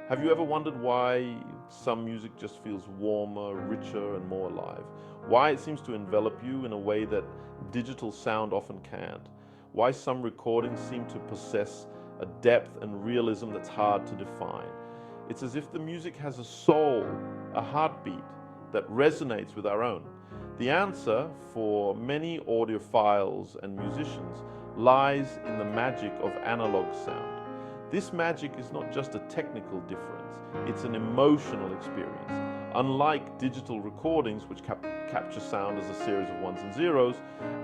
Have you ever wondered why some music just feels warmer, richer, and more alive? Why it seems to envelop you in a way that digital sound often can't? Why some recordings seem to possess a depth and realism that's hard to define? It's as if the music has a soul, a heartbeat that resonates with our own. The answer for many audiophiles and musicians lies in the magic of analog sound. This magic is not just a technical difference, it's an emotional experience. Unlike digital recordings, which capture sound as a series of ones and zeros,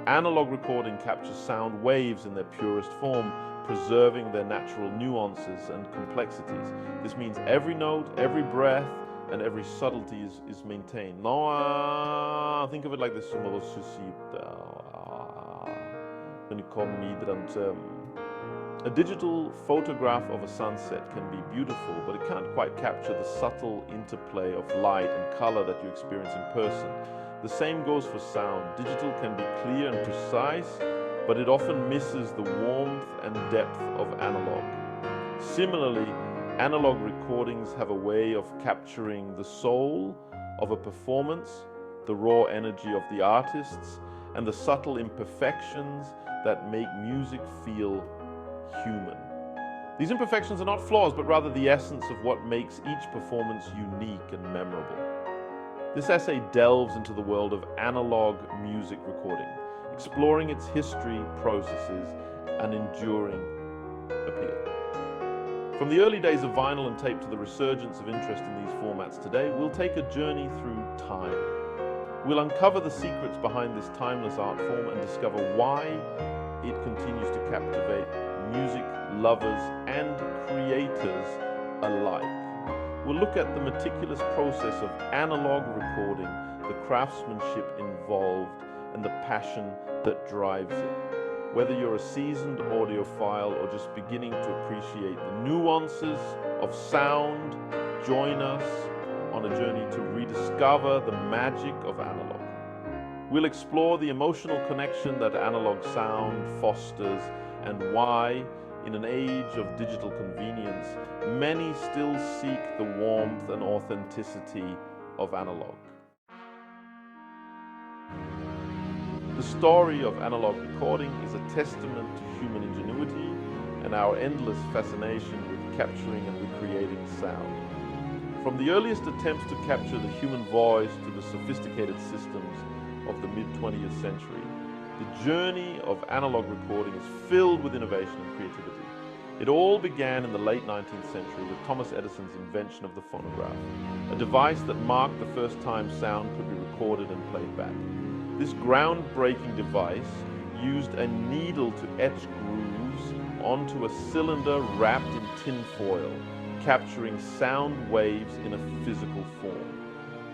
analog recording captures sound waves in their purest form, preserving their natural nuances and complexities. This means every note, every breath, and every subtlety is maintained. Think of it like this. A digital photograph of a sunset can be beautiful, but it can't quite capture the subtle interplay of light and color that you experience in person. The same goes for sound. Digital can be clear and precise, but it often misses the warmth and depth of analog. Similarly, analog recordings have a way of capturing the soul of a performance, the raw energy of the artists, and the subtle imperfections that make music feel human. These imperfections are not flaws, but rather the essence of what makes each performance unique and memorable. This essay delves into the world of analog music recording, exploring its history, processes, and enduring appeal. From the early days of vinyl and tape to the resurgence of interest in these formats today, we'll take a journey through time. We'll uncover the secrets behind this timeless art form and discover why it continues to captivate music lovers and creators alike. We'll look at the meticulous process of analog recording, the craftsmanship involved, and the passion that drives it. Whether you're a seasoned audiophile or just beginning to appreciate the nuances of sound, join us on a journey to rediscover the magic of analog. We'll explore the emotional connection that analog sound fosters and why, in an age of digital convenience, many still seek the warmth and authenticity of analog. The story of analog recording is a testament to human ingenuity and our endless fascination with capturing and recreating sound. From the earliest attempts to capture the human voice to the sophisticated systems of the mid-20th century, the journey of analog recording is filled with innovation and creativity. It all began in the late 19th century with Thomas Edison's invention of the phonograph, a device that marked the first time sound could be recorded and played back. This groundbreaking device used a needle to etch grooves onto a cylinder wrapped in tin foil, capturing sound waves in a physical form.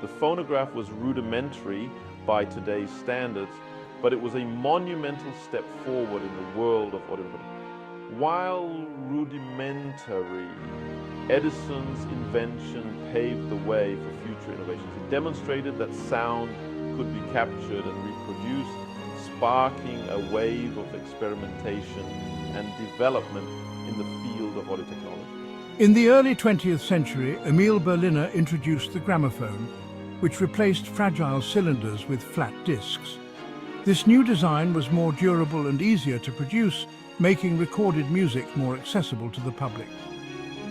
The phonograph was rudimentary by today's standards, but it was a monumental step forward in the world of audio. While rudimentary, Edison's invention paved the way for future innovations. It demonstrated that sound could be captured and reproduced, sparking a wave of experimentation and development in the field of audio technology. In the early 20th century, Emil Berliner introduced the gramophone, which replaced fragile cylinders with flat discs. This new design was more durable and easier to produce, making recorded music more accessible to the public.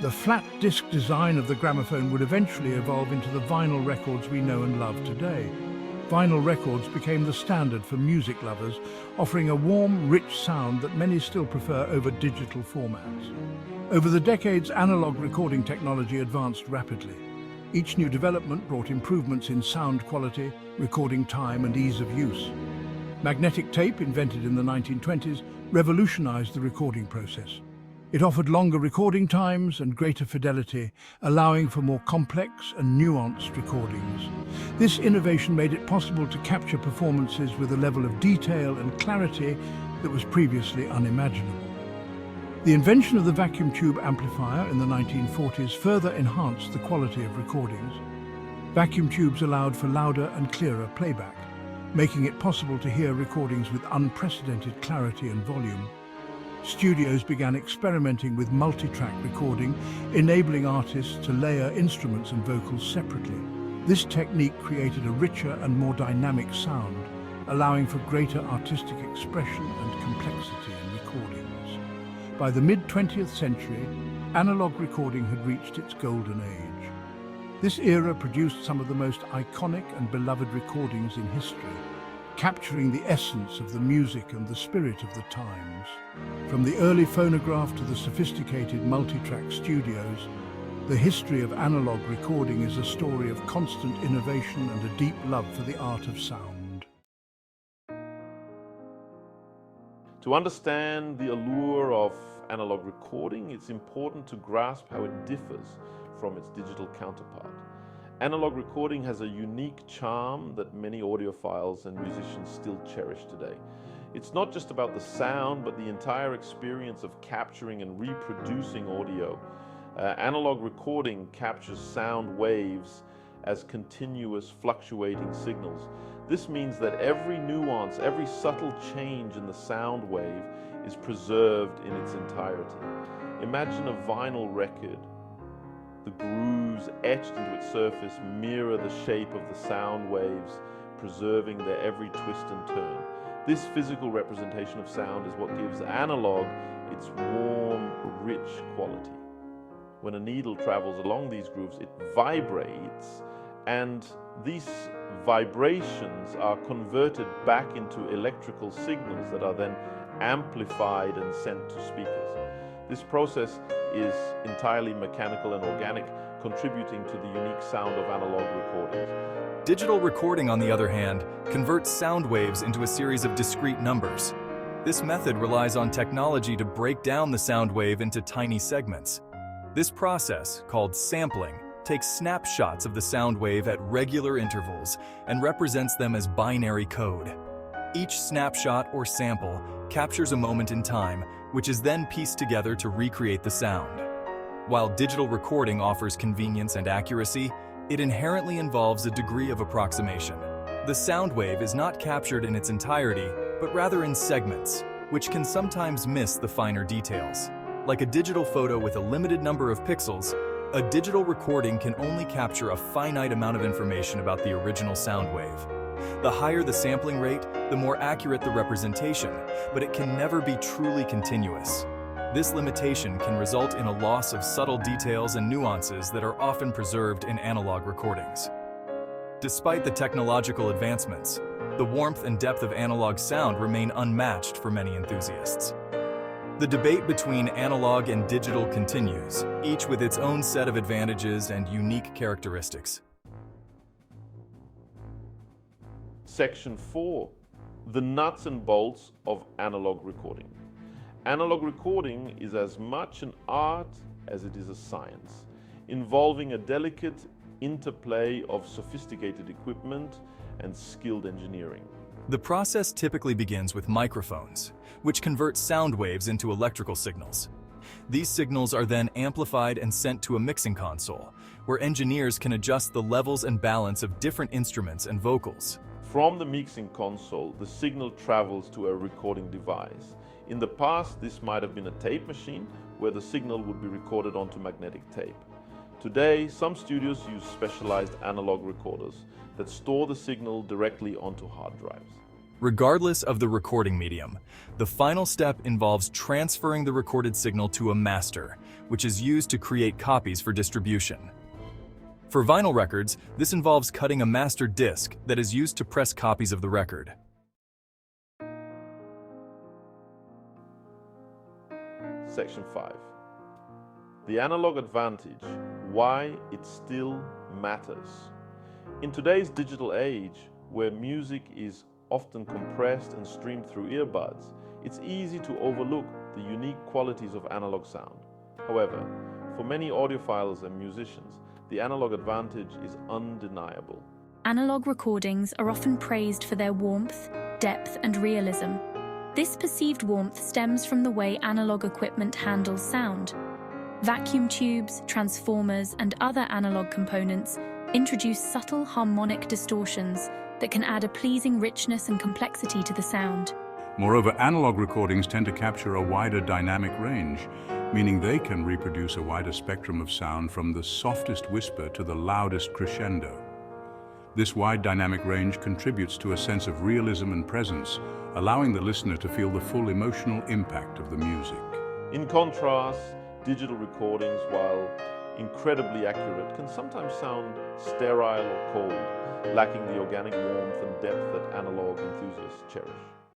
The flat disc design of the gramophone would eventually evolve into the vinyl records we know and love today. Vinyl records became the standard for music lovers, offering a warm, rich sound that many still prefer over digital formats. Over the decades, analog recording technology advanced rapidly. Each new development brought improvements in sound quality, recording time, and ease of use. Magnetic tape, invented in the 1920s, revolutionized the recording process. It offered longer recording times and greater fidelity, allowing for more complex and nuanced recordings. This innovation made it possible to capture performances with a level of detail and clarity that was previously unimaginable. The invention of the vacuum tube amplifier in the 1940s further enhanced the quality of recordings. Vacuum tubes allowed for louder and clearer playback, making it possible to hear recordings with unprecedented clarity and volume. Studios began experimenting with multi-track recording, enabling artists to layer instruments and vocals separately. This technique created a richer and more dynamic sound, allowing for greater artistic expression and complexity in recordings. By the mid-20th century, analog recording had reached its golden age. This era produced some of the most iconic and beloved recordings in history, capturing the essence of the music and the spirit of the times. From the early phonograph to the sophisticated multi-track studios, the history of analog recording is a story of constant innovation and a deep love for the art of sound. To understand the allure of analog recording, it's important to grasp how it differs from its digital counterpart. Analog recording has a unique charm that many audiophiles and musicians still cherish today. It's not just about the sound, but the entire experience of capturing and reproducing audio. Analog recording captures sound waves as continuous fluctuating signals. This means that every nuance, every subtle change in the sound wave is preserved in its entirety. Imagine a vinyl record. The grooves etched into its surface mirror the shape of the sound waves, preserving their every twist and turn. This physical representation of sound is what gives analog its warm, rich quality. When a needle travels along these grooves, it vibrates, and these vibrations are converted back into electrical signals that are then amplified and sent to speakers. This process is entirely mechanical and organic, contributing to the unique sound of analog recordings. Digital recording, on the other hand, converts sound waves into a series of discrete numbers. This method relies on technology to break down the sound wave into tiny segments. This process, called sampling, takes snapshots of the sound wave at regular intervals and represents them as binary code. Each snapshot or sample captures a moment in time, which is then pieced together to recreate the sound. While digital recording offers convenience and accuracy, it inherently involves a degree of approximation. The sound wave is not captured in its entirety, but rather in segments, which can sometimes miss the finer details. Like a digital photo with a limited number of pixels, a digital recording can only capture a finite amount of information about the original sound wave. The higher the sampling rate, the more accurate the representation, but it can never be truly continuous. This limitation can result in a loss of subtle details and nuances that are often preserved in analog recordings. Despite the technological advancements, the warmth and depth of analog sound remain unmatched for many enthusiasts. The debate between analog and digital continues, each with its own set of advantages and unique characteristics. Section 4. The nuts and bolts of analog recording. Analog recording is as much an art as it is a science, involving a delicate interplay of sophisticated equipment and skilled engineering. The process typically begins with microphones, which convert sound waves into electrical signals. These signals are then amplified and sent to a mixing console, where engineers can adjust the levels and balance of different instruments and vocals. From the mixing console, the signal travels to a recording device. In the past, this might have been a tape machine, where the signal would be recorded onto magnetic tape. Today, some studios use specialized analog recorders that store the signal directly onto hard drives. Regardless of the recording medium, the final step involves transferring the recorded signal to a master, which is used to create copies for distribution. For vinyl records, this involves cutting a master disc that is used to press copies of the record. Section 5. The analog advantage, why it still matters. In today's digital age, where music is often compressed and streamed through earbuds, it's easy to overlook the unique qualities of analog sound. However, for many audiophiles and musicians, the analog advantage is undeniable. Analog recordings are often praised for their warmth, depth, and realism. This perceived warmth stems from the way analog equipment handles sound. Vacuum tubes, transformers, and other analog components introduce subtle harmonic distortions that can add a pleasing richness and complexity to the sound. Moreover, analog recordings tend to capture a wider dynamic range, meaning they can reproduce a wider spectrum of sound from the softest whisper to the loudest crescendo. This wide dynamic range contributes to a sense of realism and presence, allowing the listener to feel the full emotional impact of the music. In contrast, digital recordings, while incredibly accurate, can sometimes sound sterile or cold, lacking the organic warmth and depth that analog enthusiasts cherish.